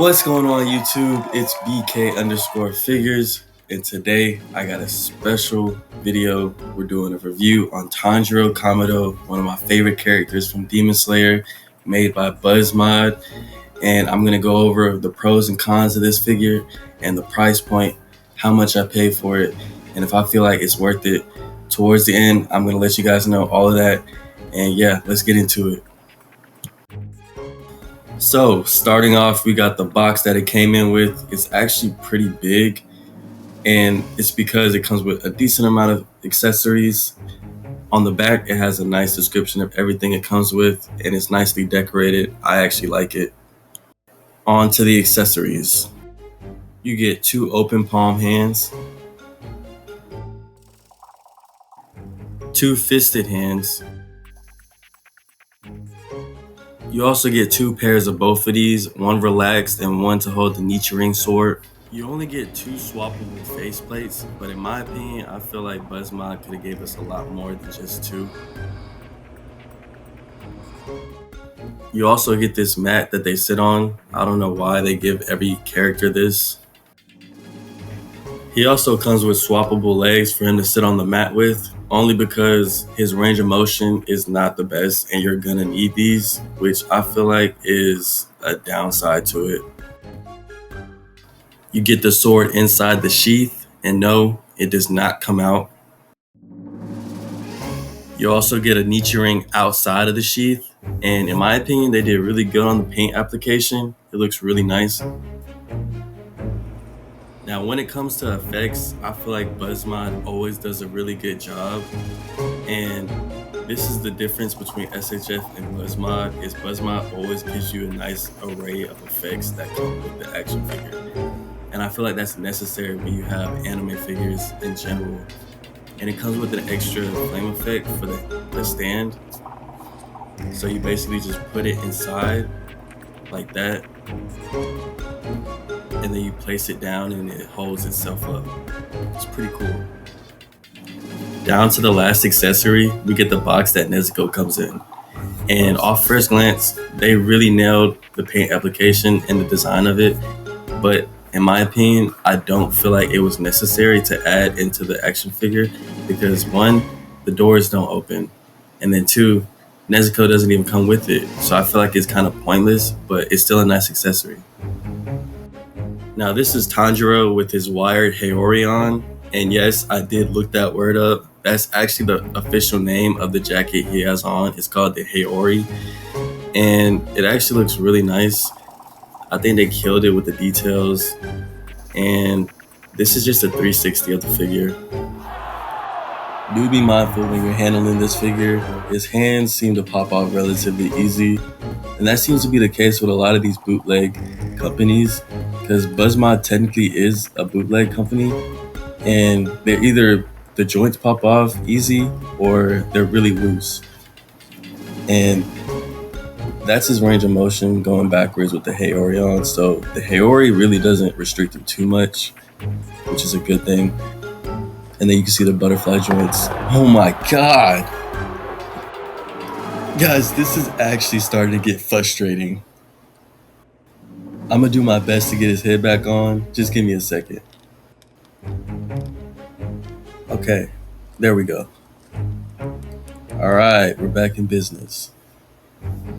What's going on YouTube? It's BK_figures, and today I got a special video. We're doing a review on Tonjiro Kamado, one of my favorite characters from Demon Slayer, made by Buzzmod, and I'm gonna go over the pros and cons of this figure and the price point, how much I paid for it, and if I feel like it's worth it. Towards the end, I'm gonna let you guys know all of that, and yeah, let's get into it. So starting off, we got the box that it came in with. It's actually pretty big, and it's because it comes with a decent amount of accessories. On the back, it has a nice description of everything it comes with, and it's nicely decorated. I actually like it. On to the accessories. You get 2 open palm hands, 2 fisted hands. You also get 2 pairs of both of these, one relaxed and one to hold the Nichiren sword. You only get 2 swappable faceplates, but in my opinion, I feel like Buzzmod could have gave us a lot more than just 2. You also get this mat that they sit on. I don't know why they give every character this. He also comes with swappable legs for him to sit on the mat with, only because his range of motion is not the best and you're gonna need these, which I feel like is a downside to it. You get the sword inside the sheath, and no, it does not come out. You also get a Nichiren outside of the sheath, and in my opinion, they did really good on the paint application. It looks really nice. Now, when it comes to effects, I feel like Buzzmod always does a really good job, and this is the difference between SHF and Buzzmod, is Buzzmod always gives you a nice array of effects that come with the action figure. And I feel like that's necessary when you have anime figures in general. And it comes with an extra flame effect for the stand. So you basically just put it inside like that, and then you place it down and it holds itself up. It's pretty cool. Down to the last accessory, we get the box that Nezuko comes in. And off first glance, they really nailed the paint application and the design of it. But in my opinion, I don't feel like it was necessary to add into the action figure because 1, the doors don't open, and then 2, Nezuko doesn't even come with it. So I feel like it's kind of pointless, but it's still a nice accessory. Now this is Tonjiro with his wired Haori on, and yes, I did look that word up. That's actually the official name of the jacket he has on. It's called the Haori, and it actually looks really nice. I think they killed it with the details, and this is just a 360 of the figure. Do be mindful when you're handling this figure. His hands seem to pop off relatively easy, and that seems to be the case with a lot of these bootleg companies, because Buzzmod technically is a bootleg company, and they're either the joints pop off easy or they're really loose. And that's his range of motion going backwards with the Haori on, so the Haori really doesn't restrict him too much, which is a good thing. And then you can see the butterfly joints. Oh my god! Guys, this is actually starting to get frustrating. I'm gonna do my best to get his head back on. Just give me a second. Okay, there we go. Alright, we're back in business.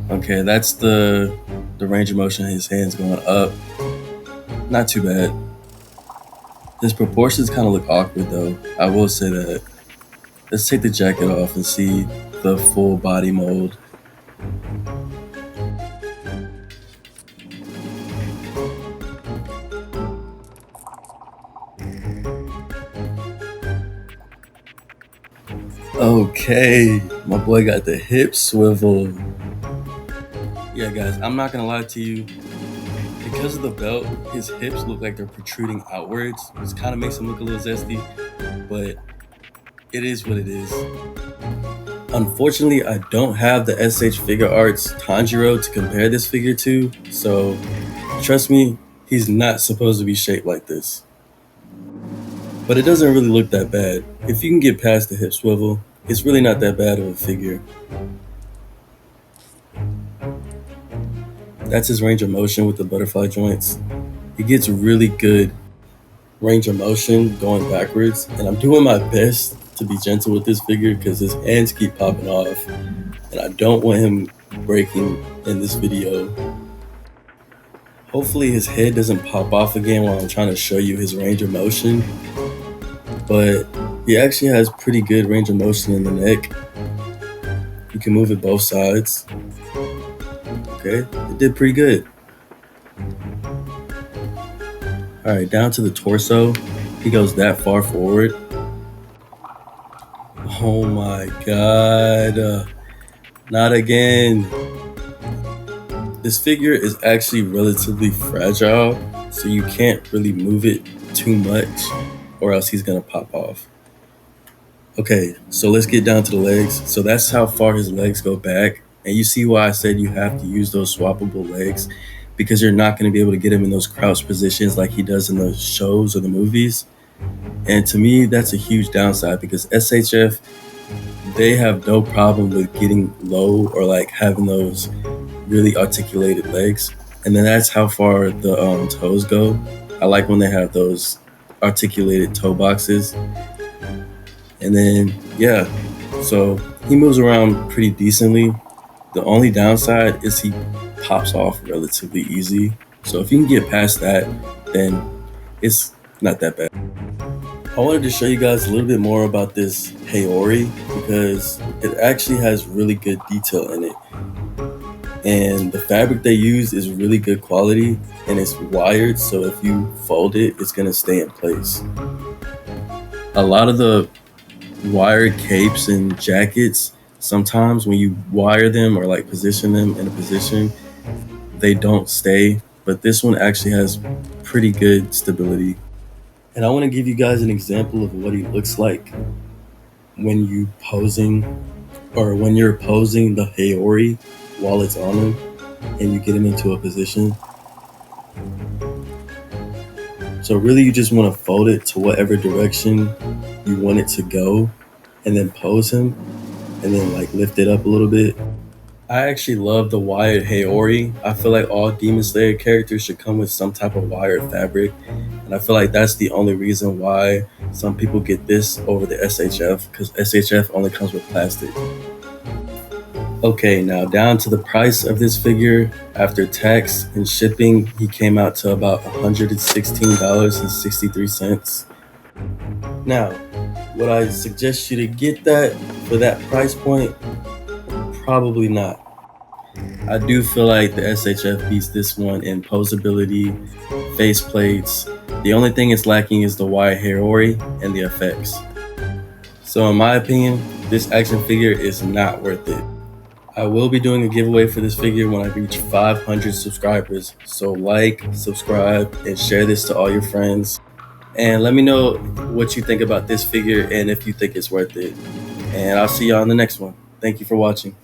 Okay, that's the range of motion of his hands going up. Not too bad. His proportions kind of look awkward though, I will say that. Let's take the jacket off and see the full body mold. Okay, my boy got the hip swivel. Yeah guys, I'm not gonna lie to you. Because of the belt, his hips look like they're protruding outwards, which kind of makes him look a little zesty, but it is what it is. Unfortunately, I don't have the SH Figure Arts Tonjiro to compare this figure to, so trust me, he's not supposed to be shaped like this. But it doesn't really look that bad. If you can get past the hip swivel, it's really not that bad of a figure. That's his range of motion with the butterfly joints. He gets really good range of motion going backwards, and I'm doing my best to be gentle with this figure because his hands keep popping off, and I don't want him breaking in this video. Hopefully his head doesn't pop off again while I'm trying to show you his range of motion, but he actually has pretty good range of motion in the neck. You can move it both sides. Okay, it did pretty good. Alright, down to the torso. He goes that far forward. Oh my god. Not again. This figure is actually relatively fragile, so you can't really move it too much or else he's gonna pop off. Okay, so let's get down to the legs. So that's how far his legs go back. And you see why I said you have to use those swappable legs, because you're not going to be able to get him in those crouch positions like he does in the shows or the movies. And to me, that's a huge downside because SHF, they have no problem with getting low or like having those really articulated legs. And then that's how far the toes go. I like when they have those articulated toe boxes. And then, yeah, so he moves around pretty decently. The only downside is he pops off relatively easy. So if you can get past that, then it's not that bad. I wanted to show you guys a little bit more about this Haori because it actually has really good detail in it. And the fabric they use is really good quality and it's wired, so if you fold it, it's gonna stay in place. A lot of the wired capes and jackets, sometimes when you wire them or like position them in a position, they don't stay, but this one actually has pretty good stability. And I want to give you guys an example of what he looks like when you're posing the Haori while it's on him and you get him into a position. So really you just want to fold it to whatever direction you want it to go and then pose him and then like lift it up a little bit. I actually love the wired Haori. I feel like all Demon Slayer characters should come with some type of wired fabric. And I feel like that's the only reason why some people get this over the SHF, because SHF only comes with plastic. Okay, now down to the price of this figure. After tax and shipping, he came out to about $116.63. Now, would I suggest you to get that for that price point? Probably not. I do feel like the SHF beats this one in posability, face plates. The only thing it's lacking is the wide Haori and the effects. So in my opinion, this action figure is not worth it. I will be doing a giveaway for this figure when I reach 500 subscribers. So like, subscribe, and share this to all your friends. And let me know what you think about this figure and if you think it's worth it. And I'll see y'all in the next one. Thank you for watching.